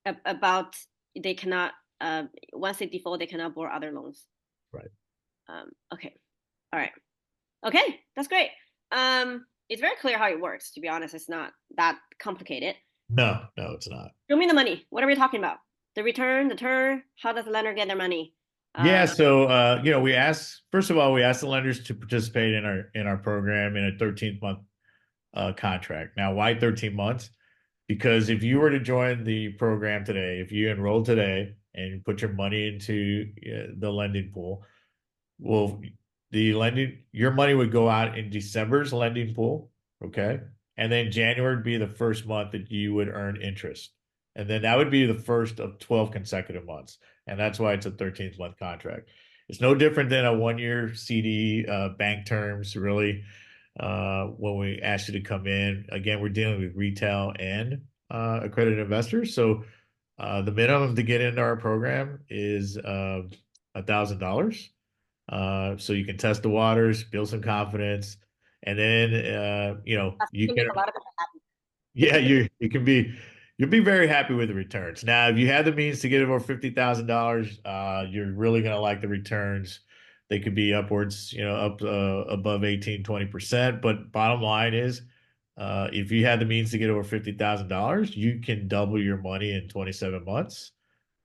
about they cannot once they default, they cannot borrow other loans. Right. Okay. All right. Okay, that's great. It's very clear how it works. To be honest, it's not that complicated. No, no, it's not. Show me the money. What are we talking about? The return, the turn. How does the lender get their money? Yeah, Uh, so we asked first of all, we asked the lenders to participate in our program in a 13th month contract. Now, why 13 months? Because if you were to join the program today, if you enroll today and put your money into the lending pool, well, your money would go out in December's lending pool, okay? And then January would be the first month that you would earn interest. And then that would be the first of 12 consecutive months. And that's why it's a 13th month contract. It's no different than a 1 year CD, bank terms, really. When we ask you to come in, again, we're dealing with retail and accredited investors. So the minimum to get into our program is $1,000. So you can test the waters, build some confidence, and then that's you gonna can make a lot of people happy. yeah, you'll be very happy with the returns. Now, if you have the means to get over $50,000, you're really gonna like the returns. They could be upwards, up above 18-20%. But bottom line is, if you had the means to get over $50,000, you can double your money in 27 months.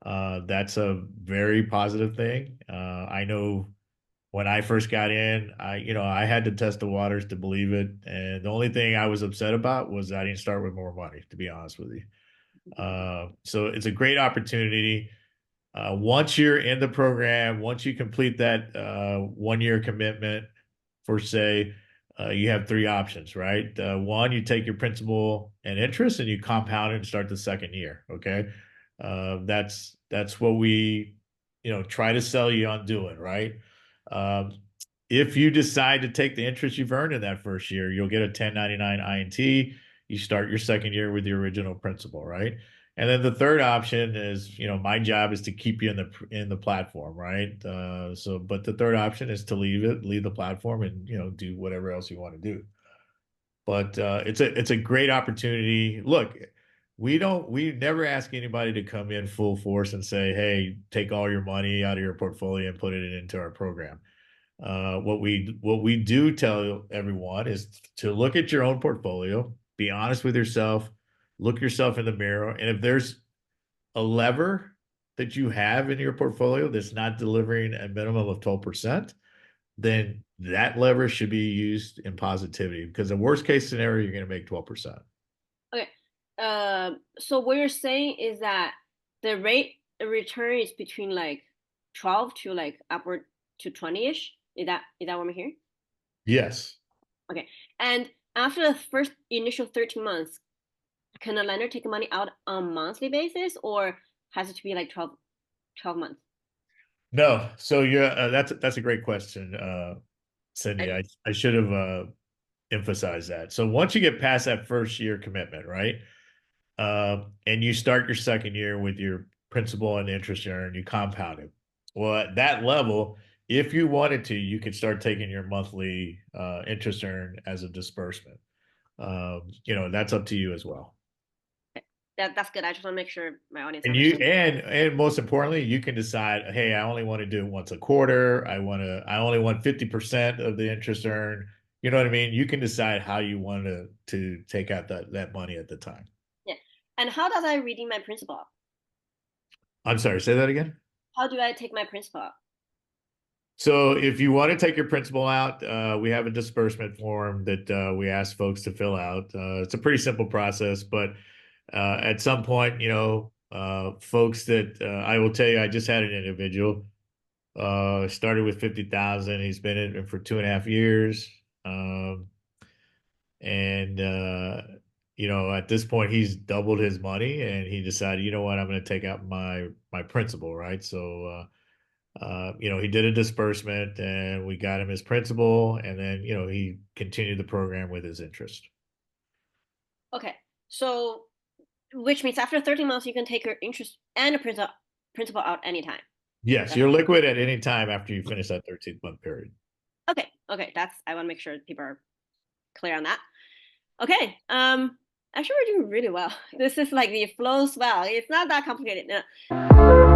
That's a very positive thing. I know when I first got in, I had to test the waters to believe it. And the only thing I was upset about was I didn't start with more money, to be honest with you. So it's a great opportunity. Once you're in the program, once you complete that 1 year commitment for say, you have three options, right? One, you take your principal and interest and you compound it and start the second year. Okay. That's what we, try to sell you on doing, right? Um, if you decide to take the interest you've earned in that first year, you'll get a 1099 INT. You start your second year with the original principal, right? And then the third option is, my job is to keep you in the platform, right? But the third option is to leave the platform, and do whatever else you want to do. But it's a great opportunity. Look, we never ask anybody to come in full force and say, hey, take all your money out of your portfolio and put it into our program. What we do tell everyone is to look at your own portfolio, be honest with yourself, look yourself in the mirror, and if there's a lever that you have in your portfolio that's not delivering a minimum of 12%, then that lever should be used in positivity, because the worst case scenario, you're going to make 12%. Okay. So what you're saying is that the rate of return is between like 12 to like upward to 20-ish. Is that what I'm hearing? Yes. Okay. And after the first initial 13 months, can a lender take money out on a monthly basis or has it to be like 12 months? No. So that's a great question, Cindy. I, I should have emphasized that. So once you get past that first year commitment, right? And you start your second year with your principal and interest earned, you compound it. Well, at that level, if you wanted to, you could start taking your monthly interest earned as a disbursement. That's up to you as well. that's good. I just want to make sure my audience And you understands. and most importantly, you can decide, hey, I only want to do it once a quarter. I only want 50% of the interest earned. You know what I mean? You can decide how you want to take out that money at the time. Yeah. And how does I redeem my principal? I'm sorry, say that again. How do I take my principal? So if you want to take your principal out, we have a disbursement form that we ask folks to fill out. It's a pretty simple process, but at some point, folks that I will tell you, I just had an individual started with 50,000. He's been in it for 2.5 years, and at this point, he's doubled his money, and he decided, you know what, I'm going to take out my principal, right? So. He did a disbursement and we got him his principal, and then, he continued the program with his interest. Okay. So which means after 13 months you can take your interest and a principal out anytime. Yes, That's you're liquid at any time after you finish that 13th month period. okay. Okay. That's I want to make sure people are clear on that. Okay. Actually, we're doing really well. This is like the flows well. It's not that complicated. No.